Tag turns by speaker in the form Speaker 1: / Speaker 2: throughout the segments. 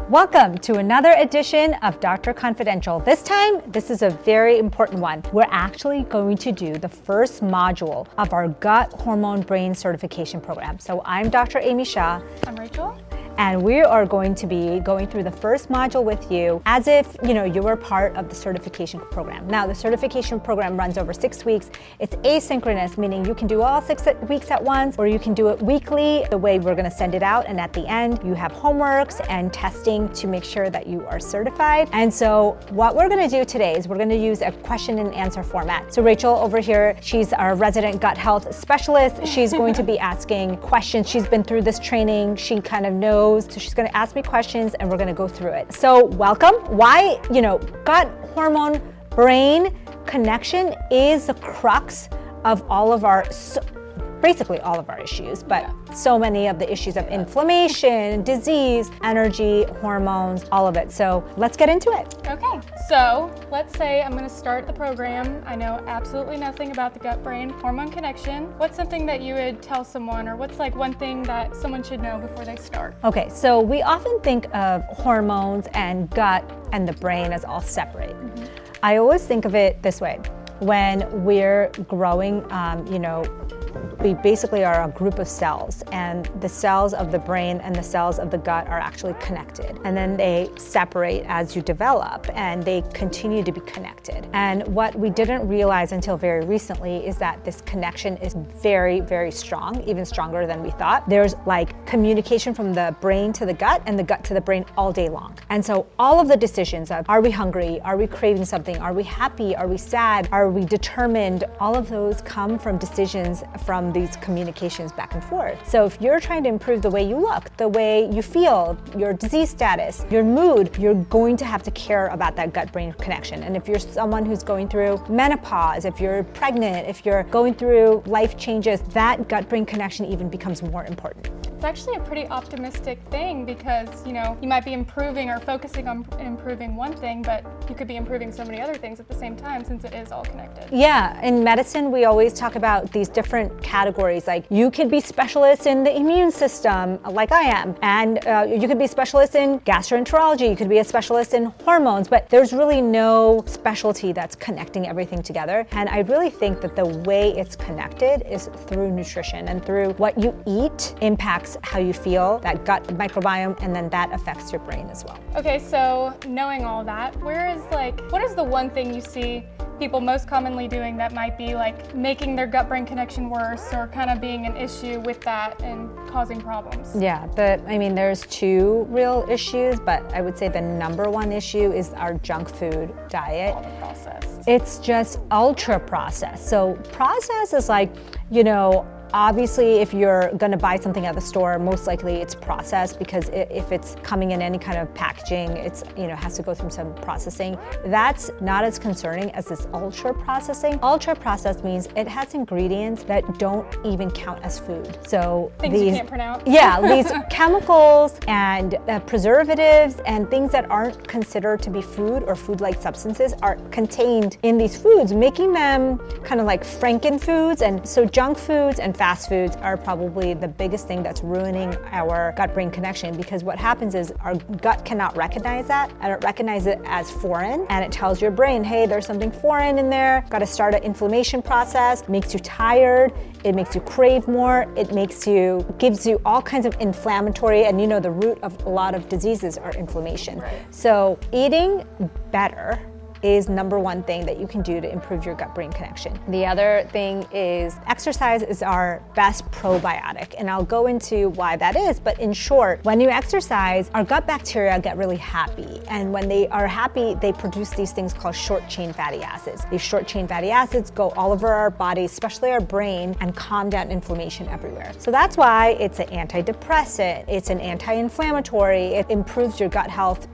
Speaker 1: Welcome to another edition of Dr. Confidential. This time, this is a very important one. We're actually going to do the first module of our Gut Hormone Brain Certification Program. So I'm Dr. Amy Shah.
Speaker 2: I'm Rachel.
Speaker 1: And we are going to be going through the first module with you as if you were part of the certification program. Now, the certification program runs over 6 weeks. It's asynchronous, meaning you can do all 6 weeks at once, or you can do it weekly, the way we're gonna send it out. And at the end, you have homeworks and testing to make sure that you are certified. And so what we're gonna do today is we're gonna use a question and answer format. So Rachel over here, she's our resident gut health specialist. She's going to be asking questions. She's been through this training. She kind of knows. So she's going to ask me questions and we're going to go through it. So welcome. Why, gut hormone brain connection is the crux of all of our, basically all of our issues, but so many of the issues of inflammation, disease, energy, hormones, all of it. So let's get into it.
Speaker 2: Okay, so let's say I'm gonna start the program. I know absolutely nothing about the gut-brain hormone connection. What's something that you would tell someone, or what's like one thing that someone should know before they start?
Speaker 1: Okay, so we often think of hormones and gut and the brain as all separate. I always think of it this way. When we're growing, we basically are a group of cells, and the cells of the brain and the cells of the gut are actually connected. And then they separate as you develop, and they continue to be connected. And what we didn't realize until very recently is that this connection is very, very strong, even stronger than we thought. There's like communication from the brain to the gut and the gut to the brain all day long. And so all of the decisions of, are we hungry? Are we craving something? Are we happy? Are we sad? Are we determined? All of those come from decisions from these communications back and forth. So if you're trying to improve the way you look, the way you feel, your disease status, your mood, you're going to have to care about that gut-brain connection. And if you're someone who's going through menopause, if you're pregnant, if you're going through life changes, that gut-brain connection even becomes more important.
Speaker 2: It's actually a pretty optimistic thing because, you might be improving or focusing on improving one thing, but you could be improving so many other things at the same time since it is all connected.
Speaker 1: Yeah, in medicine, we always talk about these different categories. Like you could be specialists in the immune system, like I am, and you could be a specialist in gastroenterology, you could be a specialist in hormones, but there's really no specialty that's connecting everything together. And I really think that the way it's connected is through nutrition, and through what you eat impacts how you feel, that gut microbiome, and then that affects your brain as well.
Speaker 2: Okay, so knowing all that, what is the one thing you see people most commonly doing that might be like making their gut-brain connection worse, or kind of being an issue with that and causing problems?
Speaker 1: Yeah, there's two real issues, but I would say the number one issue is our junk food diet.
Speaker 2: All the processed.
Speaker 1: It's just ultra processed. So processed is like, obviously, if you're going to buy something at the store, most likely it's processed, because if it's coming in any kind of packaging, it's has to go through some processing. That's not as concerning as this ultra processing. Ultra processed means it has ingredients that don't even count as food. So
Speaker 2: things you can't pronounce.
Speaker 1: Yeah, these chemicals and preservatives and things that aren't considered to be food or food-like substances are contained in these foods, making them kind of like frankenfoods. And so junk foods and fast foods are probably the biggest thing that's ruining our gut-brain connection, because what happens is our gut cannot recognize that, and it recognizes it as foreign, and it tells your brain, hey, there's something foreign in there, got to start an inflammation process. It makes you tired, it makes you crave more, gives you all kinds of inflammatory, and the root of a lot of diseases are inflammation.
Speaker 2: Right.
Speaker 1: So eating better is number one thing that you can do to improve your gut-brain connection. The other thing is exercise is our best probiotic, and I'll go into why that is, but in short, when you exercise, our gut bacteria get really happy, and when they are happy, they produce these things called short-chain fatty acids. These short-chain fatty acids go all over our body, especially our brain, and calm down inflammation everywhere. So that's why it's an antidepressant, it's an anti-inflammatory, it improves your gut health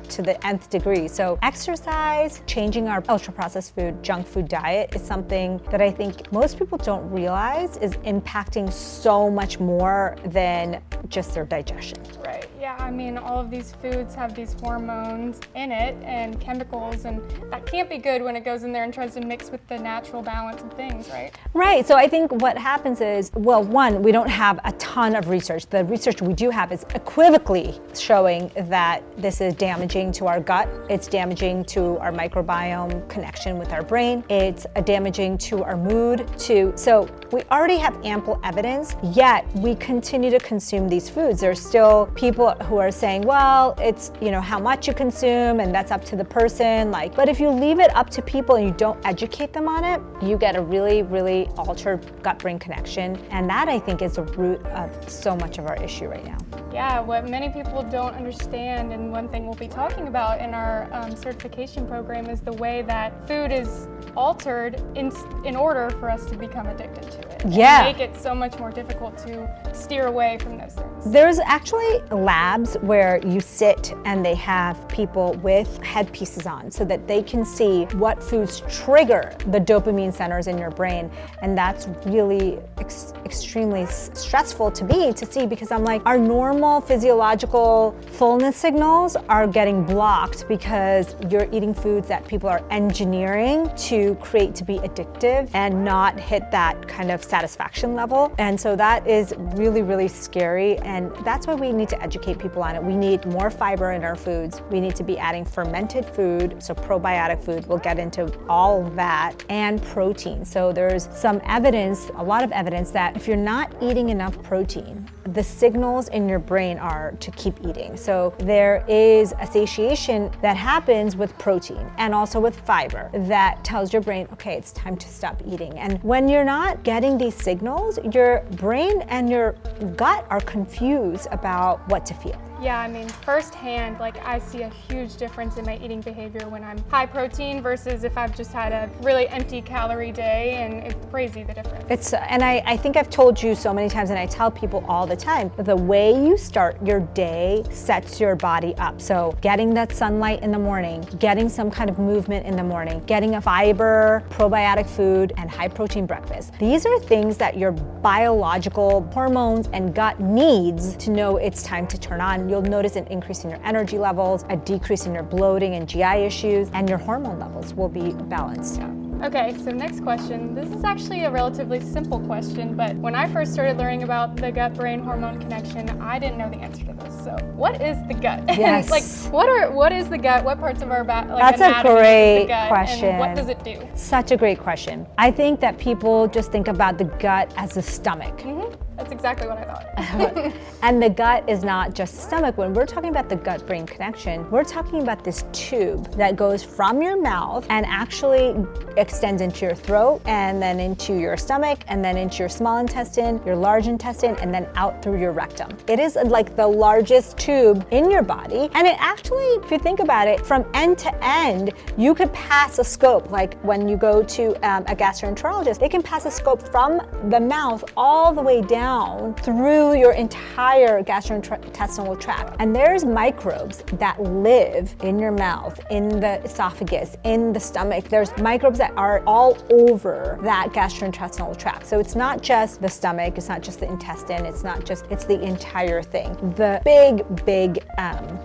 Speaker 1: to the nth degree. So exercise, changing our ultra-processed food, junk food diet is something that I think most people don't realize is impacting so much more than just their digestion.
Speaker 2: Right, yeah. Yeah, I mean, all of these foods have these hormones in it and chemicals, and that can't be good when it goes in there and tries to mix with the natural balance of things, right?
Speaker 1: Right, so I think what happens is, well, one, we don't have a ton of research. The research we do have is equivocally showing that this is damaging to our gut, it's damaging to our microbiome connection with our brain, it's damaging to our mood, so we already have ample evidence, yet we continue to consume these foods. There's still people who are saying, well, it's, how much you consume and that's up to the person. But if you leave it up to people and you don't educate them on it, you get a really, really altered gut-brain connection. And that, I think, is the root of so much of our issue right now.
Speaker 2: Yeah, what many people don't understand, and one thing we'll be talking about in our certification program, is the way that food is altered in order for us to become addicted to it.
Speaker 1: Yeah.
Speaker 2: And make it so much more difficult to steer away from those things.
Speaker 1: There's actually labs where you sit and they have people with headpieces on so that they can see what foods trigger the dopamine centers in your brain. And that's really extremely stressful to me to see, because I'm like, our normal physiological fullness signals are getting blocked because you're eating foods that people are engineering to create to be addictive and not hit that kind of satisfaction level. And so that is really, really scary. And that's why we need to educate people on it. We need more fiber in our foods. We need to be adding fermented food, so probiotic food. We'll get into all of that, and protein. So there's some evidence, a lot of evidence, that if you're not eating enough protein, the signals in your brain are to keep eating. So there is a satiation that happens with protein and also with fiber that tells your brain, okay, it's time to stop eating. And when you're not getting these signals, your brain and your gut are confused about what to feel.
Speaker 2: Yeah, I mean, firsthand, I see a huge difference in my eating behavior when I'm high protein versus if I've just had a really empty calorie day, and it's crazy the difference.
Speaker 1: And I think I've told you so many times, and I tell people all the time, the way you start your day sets your body up. So getting that sunlight in the morning, getting some kind of movement in the morning, getting a fiber, probiotic food, and high protein breakfast. These are things that your biological hormones and gut needs to know it's time to turn on. You'll notice an increase in your energy levels, a decrease in your bloating and GI issues, and your hormone levels will be balanced.
Speaker 2: Yeah. Okay, so next question. This is actually a relatively simple question, but when I first started learning about the gut-brain hormone connection, I didn't know the answer to this. So, what is the gut?
Speaker 1: Yes.
Speaker 2: What is the gut? What parts of our
Speaker 1: That's a
Speaker 2: anatomy
Speaker 1: great
Speaker 2: is the gut,
Speaker 1: question.
Speaker 2: and what does it do?
Speaker 1: Such a great question. I think that people just think about the gut as the stomach.
Speaker 2: Mm-hmm. That's exactly what I thought.
Speaker 1: And the gut is not just the stomach. When we're talking about the gut-brain connection, we're talking about this tube that goes from your mouth and actually extends into your throat, and then into your stomach, and then into your small intestine, your large intestine, and then out through your rectum. It is like the largest tube in your body. And it actually, if you think about it, from end to end, you could pass a scope. Like when you go to a gastroenterologist, they can pass a scope from the mouth all the way down through your entire gastrointestinal tract. And there's microbes that live in your mouth, in the esophagus, in the stomach. There's microbes that are all over that gastrointestinal tract. So it's not just the stomach, it's not just the intestine, it's the entire thing. The big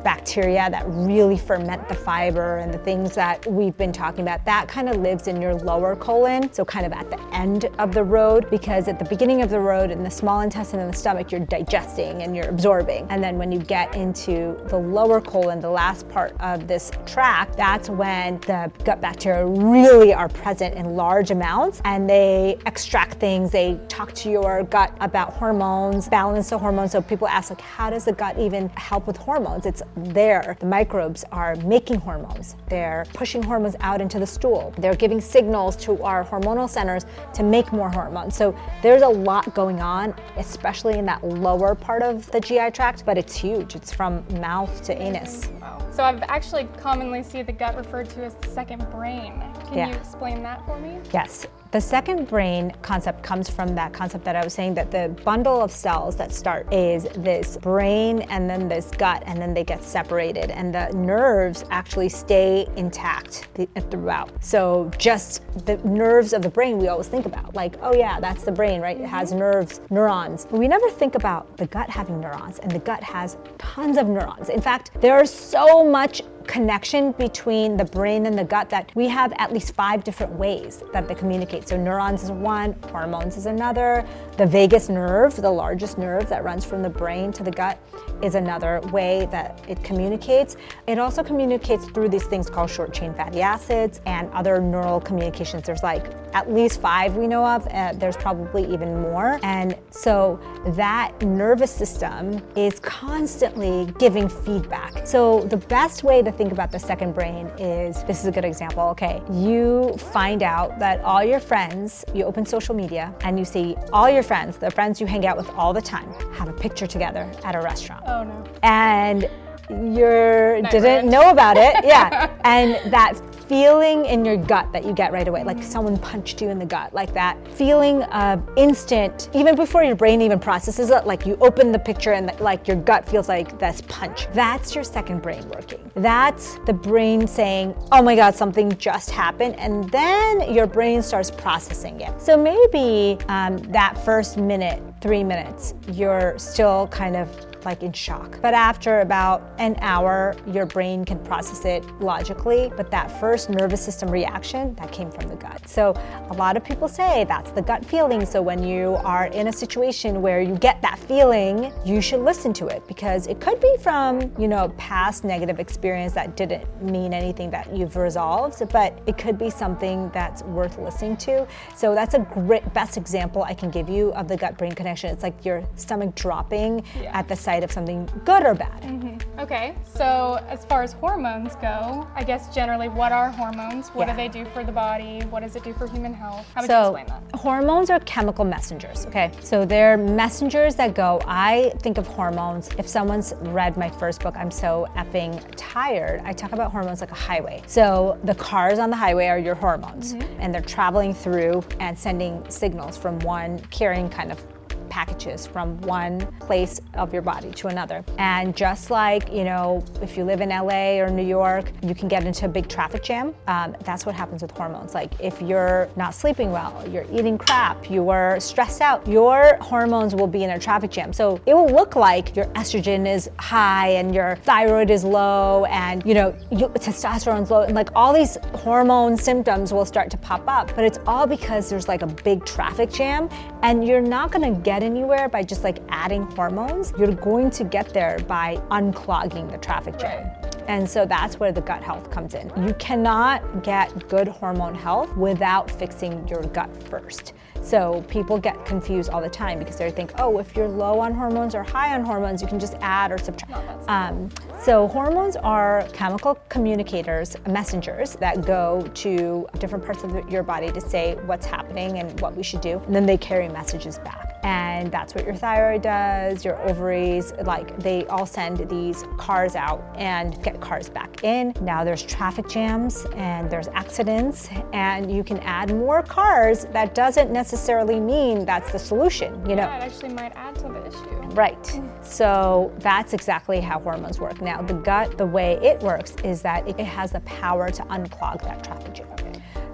Speaker 1: bacteria that really ferment the fiber and the things that we've been talking about, that kind of lives in your lower colon, so kind of at the end of the road, because at the beginning of the road in the small intestine and the stomach, you're digesting and you're absorbing. And then when you get into the lower colon, the last part of this tract, that's when the gut bacteria really are present in large amounts, and they extract things. They talk to your gut about hormones, balance the hormones. So people ask, like, how does the gut even help with hormones? It's there. The microbes are making hormones. They're pushing hormones out into the stool. They're giving signals to our hormonal centers to make more hormones. So there's a lot going on, especially in that lower part of the GI tract, but it's huge. It's from mouth to anus.
Speaker 2: Wow. So I've actually commonly seen the gut referred to as the second brain. Can you explain that for me?
Speaker 1: Yes. The second brain concept comes from that concept that I was saying, that the bundle of cells that start is this brain and then this gut, and then they get separated, and the nerves actually stay intact throughout. So just the nerves of the brain we always think about, like, oh yeah, that's the brain, right? It has nerves, neurons. But we never think about the gut having neurons, and the gut has tons of neurons. In fact, there's so much connection between the brain and the gut that we have at least 5 different ways that they communicate. So neurons is one, hormones is another, the vagus nerve, the largest nerve that runs from the brain to the gut, is another way that it communicates. It also communicates through these things called short chain fatty acids and other neural communications. There's like at least 5 we know of, there's probably even more. And so that nervous system is constantly giving feedback. So the best way to think about the second brain is, this is a good example, okay? You find out that all your friends, you open social media and you see all your friends, the friends you hang out with all the time, have a picture together at a restaurant.
Speaker 2: Oh no.
Speaker 1: And you didn't know about it, yeah. And that feeling in your gut that you get right away, like someone punched you in the gut, like that feeling of instant, even before your brain even processes it, like you open the picture and like your gut feels like this punch. That's your second brain working. That's the brain saying, oh my God, something just happened, and then your brain starts processing it. So maybe that first minute, 3 minutes, you're still kind of like in shock. But after about an hour, your brain can process it logically. But that first nervous system reaction, that came from the gut. So a lot of people say that's the gut feeling. So when you are in a situation where you get that feeling, you should listen to it, because it could be from, past negative experience that didn't mean anything that you've resolved, but it could be something that's worth listening to. So that's a great, best example I can give you of the gut-brain connection. It's like your stomach dropping at the sight of something good or bad.
Speaker 2: Okay, so as far as hormones go, I guess generally, what are hormones? What do they do for the body? What does it do for human health? How would you explain that?
Speaker 1: Hormones are chemical messengers, okay? So they're messengers that go, I think of hormones, if someone's read my first book, I'm So Effing Tired, I talk about hormones like a highway. So the cars on the highway are your hormones, and they're traveling through and sending signals from one, carrying kind of packages from one place of your body to another. And just like, if you live in LA or New York, you can get into a big traffic jam. That's what happens with hormones. Like if you're not sleeping well, you're eating crap, you are stressed out, your hormones will be in a traffic jam. So it will look like your estrogen is high and your thyroid is low and testosterone's low, and like all these hormone symptoms will start to pop up. But it's all because there's like a big traffic jam, and you're not gonna get anywhere by just like adding hormones. You're going to get there by unclogging the traffic jam. And so that's where the gut health comes in. You cannot get good hormone health without fixing your gut first. So people get confused all the time because they think, oh, if you're low on hormones or high on hormones, you can just add or subtract. So hormones are chemical communicators, messengers that go to different parts of your body to say what's happening and what we should do. And then they carry messages back. And that's what your thyroid does, your ovaries, like they all send these cars out and get cars back in. Now there's traffic jams and there's accidents, and you can add more cars. That doesn't necessarily mean that's the solution,
Speaker 2: Yeah, it actually might add to the issue.
Speaker 1: Right. So that's exactly how hormones work. Now the gut, the way it works is that it has the power to unclog that traffic jam.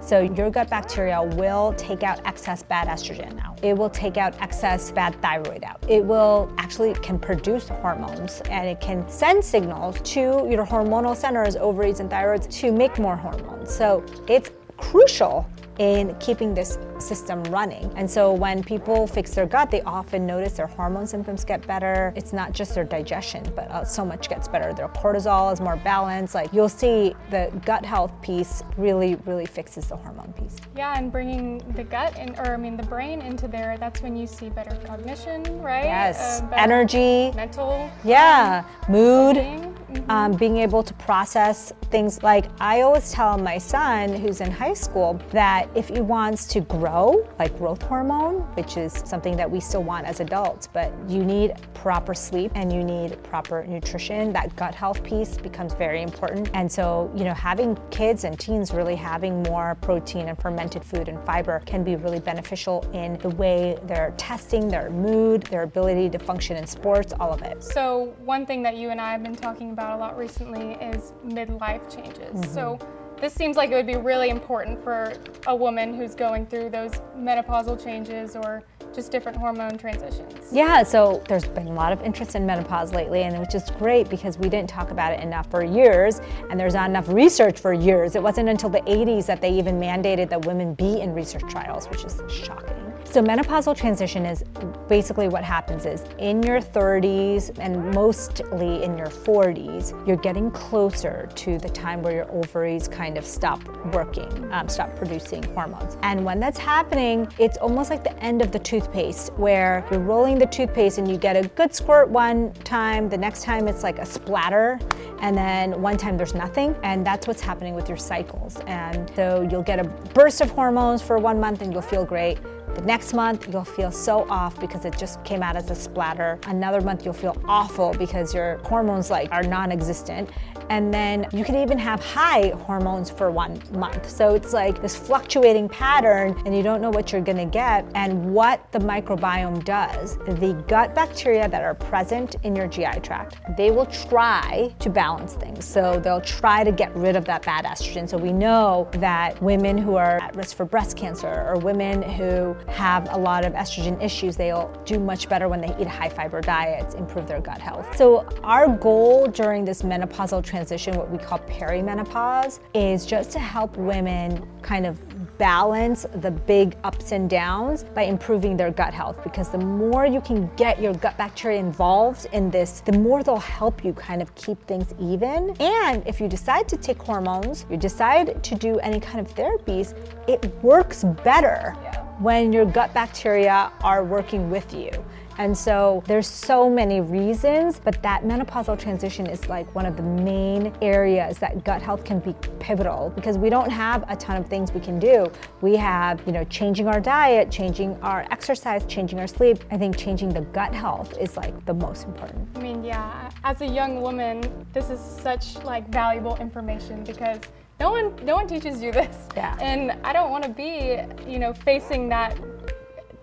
Speaker 1: So your gut bacteria will take out excess bad estrogen out. It will take out excess bad thyroid out. It will actually can produce hormones, and it can send signals to your hormonal centers, ovaries and thyroids, to make more hormones. So it's crucial in keeping this system running. And so when people fix their gut, they often notice their hormone symptoms get better. It's not just their digestion, but so much gets better. Their cortisol is more balanced. Like you'll see the gut health piece really, really fixes the hormone piece.
Speaker 2: Yeah, and bringing the gut the brain into there, that's when you see better cognition, right?
Speaker 1: Yes, energy.
Speaker 2: Mental.
Speaker 1: Yeah, mood. being able to process things. Like I always tell my son who's in high school that if he wants to grow, like growth hormone, which is something that we still want as adults, but you need proper sleep and you need proper nutrition. That gut health piece becomes very important. And so, having kids and teens really having more protein and fermented food and fiber can be really beneficial in the way they're testing, their mood, their ability to function in sports, all of it.
Speaker 2: So one thing that you and I have been talking about a lot recently is midlife changes. So this seems like it would be really important for a woman who's going through those menopausal changes or just different hormone transitions.
Speaker 1: Yeah, so there's been a lot of interest in menopause lately, and which is great because we didn't talk about it enough for years, and there's not enough research for years. It wasn't until the 80s that they even mandated that women be in research trials, which is shocking. So menopausal transition is basically what happens is in your 30s and mostly in your 40s, you're getting closer to the time where your ovaries kind of stop working, stop producing hormones. And when that's happening, it's almost like the end of the toothpaste where you're rolling the toothpaste and you get a good squirt one time, the next time it's like a splatter, and then one time there's nothing. And that's what's happening with your cycles. And so you'll get a burst of hormones for 1 month and you'll feel great. The next month, you'll feel so off because it just came out as a splatter. Another month, you'll feel awful because your hormones are non-existent. And then you can even have high hormones for 1 month. So it's like this fluctuating pattern and you don't know what you're gonna get. And what the microbiome does, the gut bacteria that are present in your GI tract, they will try to balance things. So they'll try to get rid of that bad estrogen. So we know that women who are at risk for breast cancer or women who have a lot of estrogen issues, they'll do much better when they eat high fiber diets, improve their gut health. So our goal during this menopausal transition, what we call perimenopause, is just to help women kind of balance the big ups and downs by improving their gut health, because the more you can get your gut bacteria involved in this, the more they'll help you kind of keep things even. And if you decide to take hormones, you decide to do any kind of therapies, it works better when your gut bacteria are working with you. And so there's so many reasons, but that menopausal transition is like one of the main areas that gut health can be pivotal, because we don't have a ton of things we can do. We have, changing our diet, changing our exercise, changing our sleep. I think changing the gut health is like the most important.
Speaker 2: I mean, yeah, as a young woman, this is such valuable information because no one teaches you this.
Speaker 1: Yeah.
Speaker 2: And I don't want to be, facing that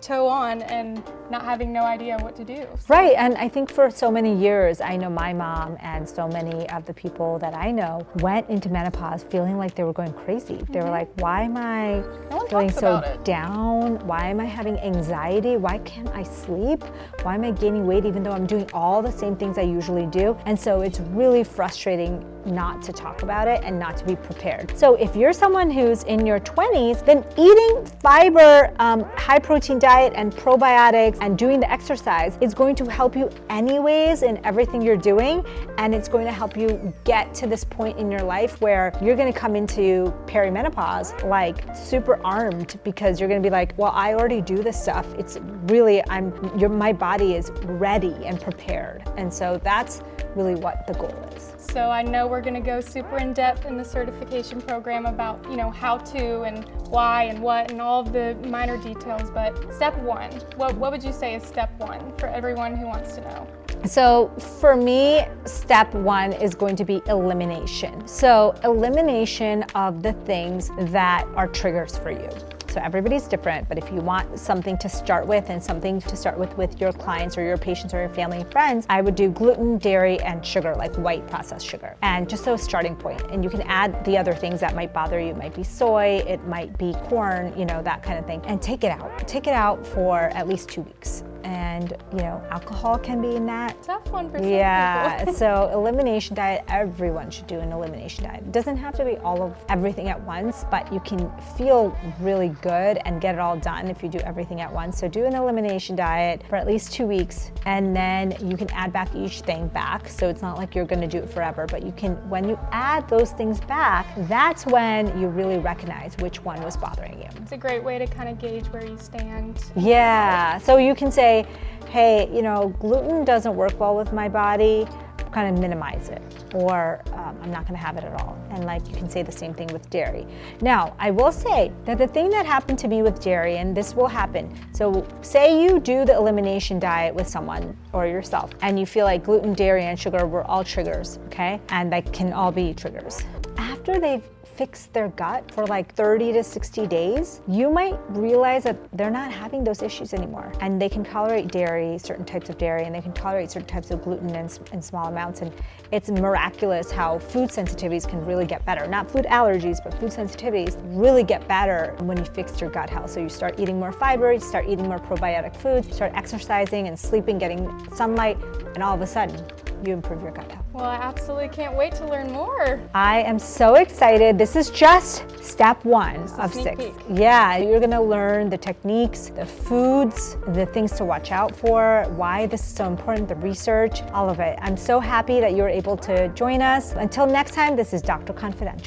Speaker 2: toe on and not having no idea what to do.
Speaker 1: Right, and I think for so many years, I know my mom and so many of the people that I know went into menopause feeling like they were going crazy. They were like, why am I feeling so down? Why am I having anxiety? Why can't I sleep? Why am I gaining weight even though I'm doing all the same things I usually do? And so it's really frustrating not to talk about it and not to be prepared. So if you're someone who's in your 20s, then eating fiber, high protein diet and probiotics and doing the exercise is going to help you anyways in everything you're doing, and it's going to help you get to this point in your life where you're going to come into perimenopause super armed, because you're going to be like, well, I already do this stuff. It's really, my body is ready and prepared. And so that's really what the goal is.
Speaker 2: So I know we're going to go super in depth in the certification program about, how to and why and what and all of the minor details, but step one, what would you say is step one for everyone who wants to know?
Speaker 1: So for me, step one is going to be elimination. So elimination of the things that are triggers for you. So everybody's different, but if you want something to start with and something to start with your clients or your patients or your family and friends, I would do gluten, dairy, and sugar, like white processed sugar. And just so a starting point. And you can add the other things that might bother you. It might be soy, it might be corn, that kind of thing. And take it out. Take it out for at least 2 weeks. And, alcohol can be in that.
Speaker 2: Tough one for some people.
Speaker 1: So elimination diet, everyone should do an elimination diet. It doesn't have to be all of everything at once, but you can feel really good and get it all done if you do everything at once. So do an elimination diet for at least 2 weeks, and then you can add back each thing back. So it's not like you're gonna do it forever, but you can, when you add those things back, that's when you really recognize which one was bothering you.
Speaker 2: It's a great way to kind of gauge where you stand.
Speaker 1: Yeah, so you can say, hey, gluten doesn't work well with my body, kind of minimize it, or I'm not gonna have it at all. And like you can say the same thing with dairy. Now, I will say that the thing that happened to me with dairy, and this will happen, so say you do the elimination diet with someone or yourself, and you feel like gluten, dairy, and sugar were all triggers, okay? And they can all be triggers. After they've fixed their gut for like 30 to 60 days, you might realize that they're not having those issues anymore. And they can tolerate dairy, certain types of dairy, and they can tolerate certain types of gluten in small amounts. And it's miraculous how food sensitivities can really get better. Not food allergies, but food sensitivities really get better when you fix your gut health. So you start eating more fiber, you start eating more probiotic foods, start exercising and sleeping, getting sunlight, and all of a sudden, you improve your gut health.
Speaker 2: Well, I absolutely can't wait to learn more.
Speaker 1: I am so excited. This is just step one of
Speaker 2: sneak
Speaker 1: 6.
Speaker 2: peek.
Speaker 1: Yeah, you're gonna learn the techniques, the foods, the things to watch out for, why this is so important, the research, all of it. I'm so happy that you were able to join us. Until next time, this is Dr. Confidential.